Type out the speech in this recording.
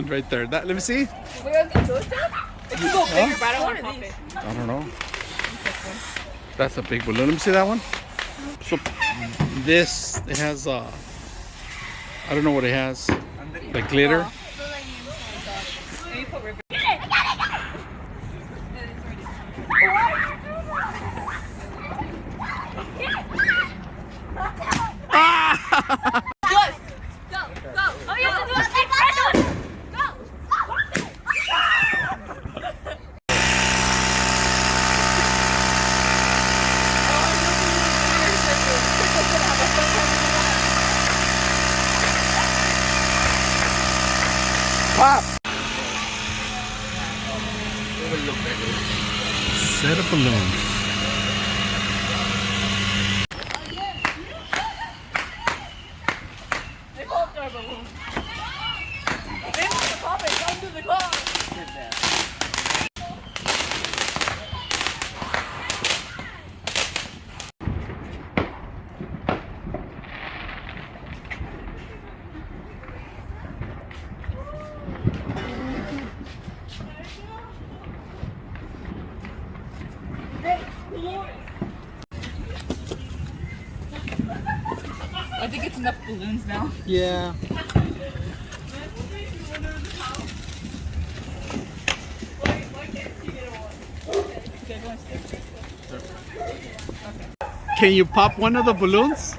Right there. That, let me see. We're gonna do it. It's a little bigger, but I don't want to pop it. I don't know. That's a big balloon. Let me see that one. So this, it has I don't know what it has. Like glitter. Maybe put ribbon. Pop! Set of balloons. They popped our balloon. They want to pop it under the car. I think it's enough balloons now. Yeah. Can you pop one of the balloons?